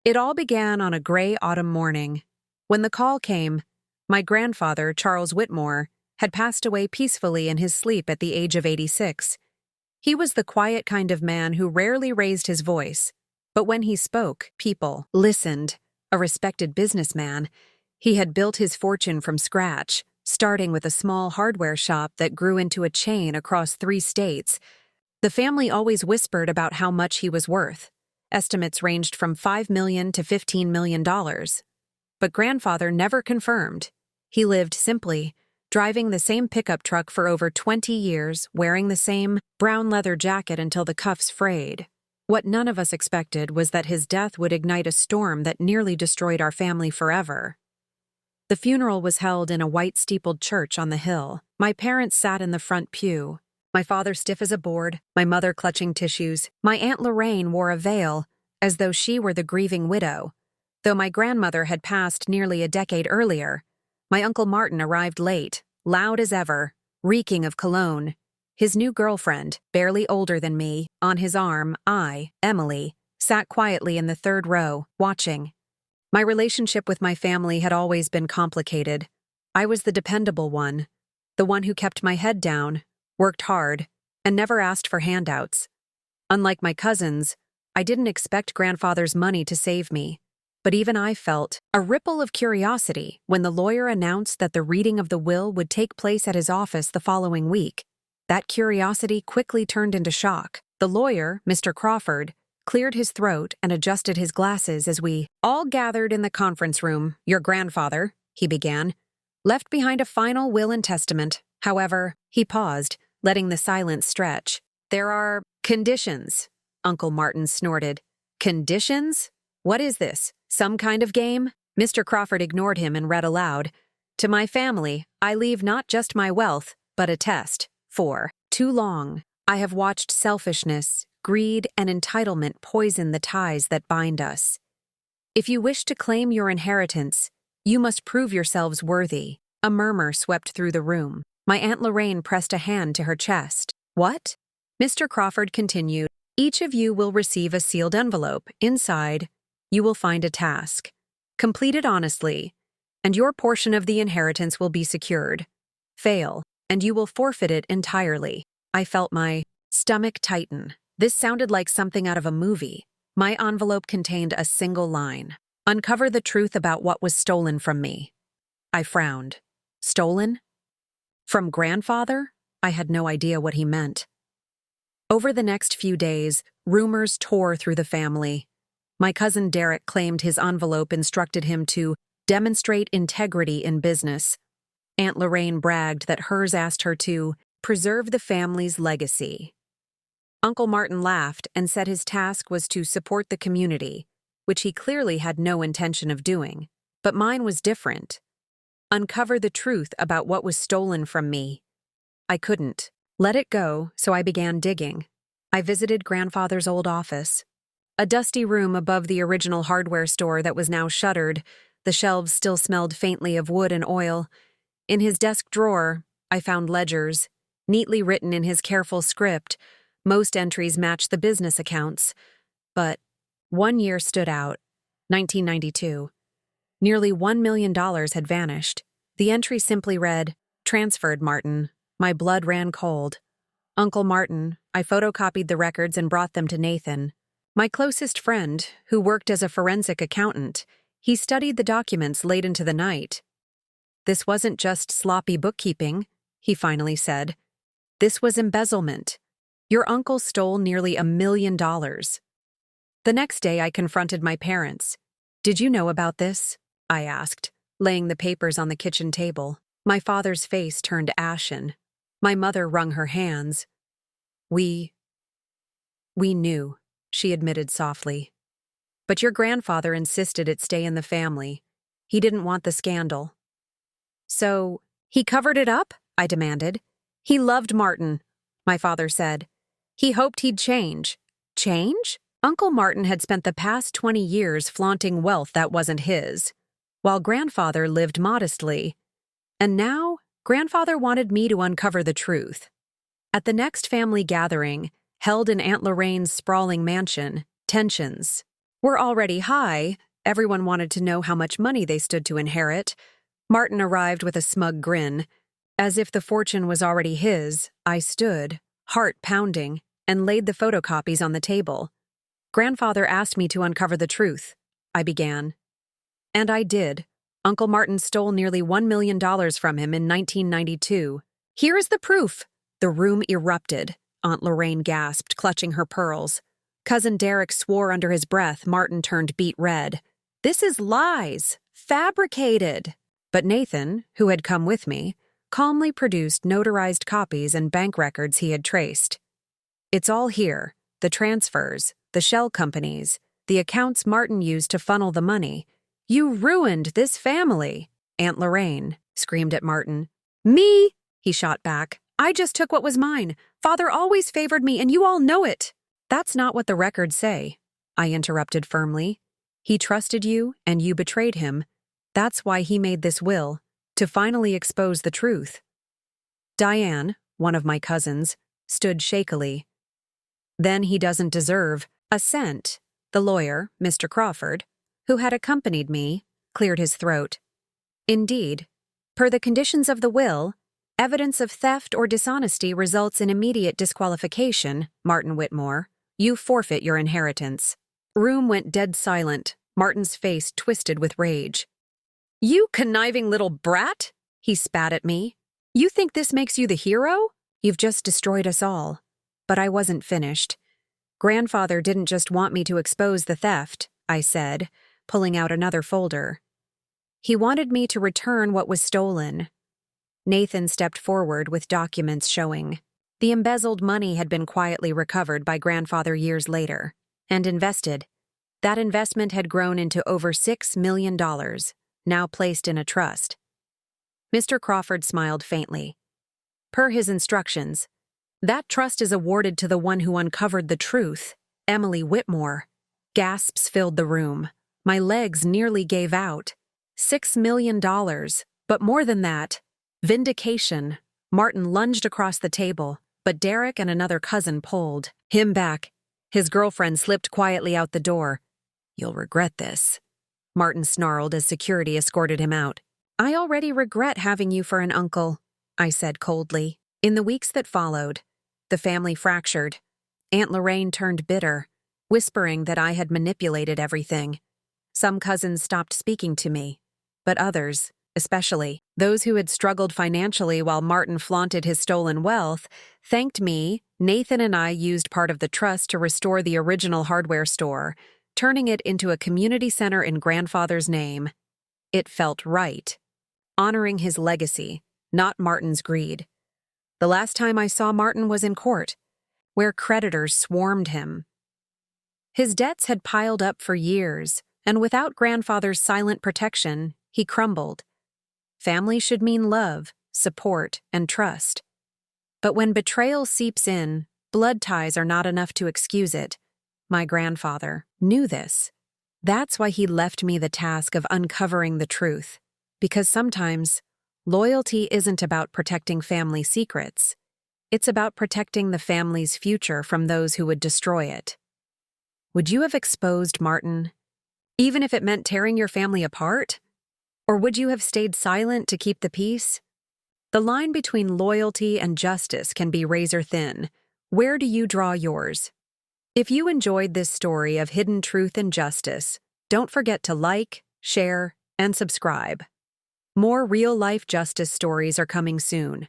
It all began on a gray autumn morning. When the call came, my grandfather, Charles Whitmore, had passed away peacefully in his sleep at the age of 86. He was the quiet kind of man who rarely raised his voice, but when he spoke, people listened. A respected businessman, he had built his fortune from scratch, starting with a small hardware shop that grew into a chain across 3 states. The family always whispered about how much he was worth. Estimates ranged from $5 million to $15 million. But grandfather never confirmed. He lived simply, driving the same pickup truck for over 20 years, wearing the same brown leather jacket until the cuffs frayed. What none of us expected was that his death would ignite a storm that nearly destroyed our family forever. The funeral was held in a white-steepled church on the hill. My parents sat in the front pew, my father stiff as a board, my mother clutching tissues. My Aunt Lorraine wore a veil, as though she were the grieving widow. Though my grandmother had passed nearly a decade earlier, my Uncle Martin arrived late, loud as ever, reeking of cologne. His new girlfriend, barely older than me, on his arm, I, Emily, sat quietly in the 3rd row, watching. My relationship with my family had always been complicated. I was the dependable one, the one who kept my head down, worked hard, and never asked for handouts. Unlike my cousins, I didn't expect grandfather's money to save me. But even I felt a ripple of curiosity when the lawyer announced that the reading of the will would take place at his office the following week. That curiosity quickly turned into shock. The lawyer, Mr. Crawford, cleared his throat and adjusted his glasses as we all gathered in the conference room. Your grandfather, he began, left behind a final will and testament. However, he paused, letting the silence stretch. There are conditions, Uncle Martin snorted. Conditions? What is this? Some kind of game? Mr. Crawford ignored him and read aloud. To my family, I leave not just my wealth, but a test. For too long, I have watched selfishness, greed, and entitlement poison the ties that bind us. If you wish to claim your inheritance, you must prove yourselves worthy. A murmur swept through the room. My Aunt Lorraine pressed a hand to her chest. What? Mr. Crawford continued. Each of you will receive a sealed envelope. Inside, you will find a task. Complete it honestly, and your portion of the inheritance will be secured. Fail, and you will forfeit it entirely. I felt my stomach tighten. This sounded like something out of a movie. My envelope contained a single line. Uncover the truth about what was stolen from me. I frowned. Stolen? From grandfather? I had no idea what he meant. Over the next few days, rumors tore through the family. My cousin Derek claimed his envelope instructed him to demonstrate integrity in business. Aunt Lorraine bragged that hers asked her to preserve the family's legacy. Uncle Martin laughed and said his task was to support the community, which he clearly had no intention of doing. But mine was different. Uncover the truth about what was stolen from me. I couldn't let it go, so I began digging. I visited grandfather's old office. A dusty room above the original hardware store that was now shuttered. The shelves still smelled faintly of wood and oil. In his desk drawer, I found ledgers, neatly written in his careful script. Most entries matched the business accounts. But one year stood out, 1992. Nearly $1 million had vanished. The entry simply read, "Transferred, Martin." My blood ran cold. Uncle Martin, I photocopied the records and brought them to Nathan. My closest friend, who worked as a forensic accountant, he studied the documents late into the night. This wasn't just sloppy bookkeeping, he finally said. This was embezzlement. Your uncle stole nearly $1 million. The next day I confronted my parents. Did you know about this? I asked, laying the papers on the kitchen table. My father's face turned ashen. My mother wrung her hands. We knew, she admitted softly. But your grandfather insisted it stay in the family. He didn't want the scandal. So, he covered it up? I demanded. He loved Martin, my father said. He hoped he'd change. Change? Uncle Martin had spent the past 20 years flaunting wealth that wasn't his, while grandfather lived modestly. And now, grandfather wanted me to uncover the truth. At the next family gathering, held in Aunt Lorraine's sprawling mansion, tensions were already high. Everyone wanted to know how much money they stood to inherit. Martin arrived with a smug grin. As if the fortune was already his, I stood, heart pounding, and laid the photocopies on the table. Grandfather asked me to uncover the truth, I began. And I did. Uncle Martin stole nearly $1 million from him in 1992. Here is the proof. The room erupted. Aunt Lorraine gasped, clutching her pearls. Cousin Derek swore under his breath. Martin turned beet red. This is lies. Fabricated. But Nathan, who had come with me, calmly produced notarized copies and bank records he had traced. It's all here. The transfers, the shell companies, the accounts Martin used to funnel the money. You ruined this family, Aunt Lorraine screamed at Martin. Me? He shot back. I just took what was mine. Father always favored me, and you all know it. That's not what the records say, I interrupted firmly. He trusted you, and you betrayed him. That's why he made this will, to finally expose the truth. Diane, one of my cousins, stood shakily. Then he doesn't deserve a cent. The lawyer, Mr. Crawford, who had accompanied me, cleared his throat. Indeed, per the conditions of the will, evidence of theft or dishonesty results in immediate disqualification, Martin Whitmore. You forfeit your inheritance. Room went dead silent. Martin's face twisted with rage. You conniving little brat, he spat at me. You think this makes you the hero? You've just destroyed us all. But I wasn't finished. Grandfather didn't just want me to expose the theft, I said, pulling out another folder. He wanted me to return what was stolen. Nathan stepped forward with documents showing. The embezzled money had been quietly recovered by Grandfather years later, and invested. That investment had grown into over $6 million, now placed in a trust. Mr. Crawford smiled faintly. Per his instructions, that trust is awarded to the one who uncovered the truth, Emily Whitmore. Gasps filled the room. My legs nearly gave out. $6 million, but more than that, vindication. Martin lunged across the table, but Derek and another cousin pulled him back. His girlfriend slipped quietly out the door. You'll regret this, Martin snarled as security escorted him out. I already regret having you for an uncle, I said coldly. In the weeks that followed, the family fractured. Aunt Lorraine turned bitter, whispering that I had manipulated everything. Some cousins stopped speaking to me, but others, especially those who had struggled financially while Martin flaunted his stolen wealth, thanked me. Nathan and I used part of the trust to restore the original hardware store, turning it into a community center in Grandfather's name. It felt right, honoring his legacy, not Martin's greed. The last time I saw Martin was in court, where creditors swarmed him. His debts had piled up for years, and without Grandfather's silent protection, he crumbled. Family should mean love, support, and trust. But when betrayal seeps in, blood ties are not enough to excuse it. My grandfather knew this. That's why he left me the task of uncovering the truth, because sometimes loyalty isn't about protecting family secrets. It's about protecting the family's future from those who would destroy it. Would you have exposed Martin, even if it meant tearing your family apart? Or would you have stayed silent to keep the peace? The line between loyalty and justice can be razor thin. Where do you draw yours? If you enjoyed this story of hidden truth and justice, don't forget to like, share, and subscribe. More real-life justice stories are coming soon.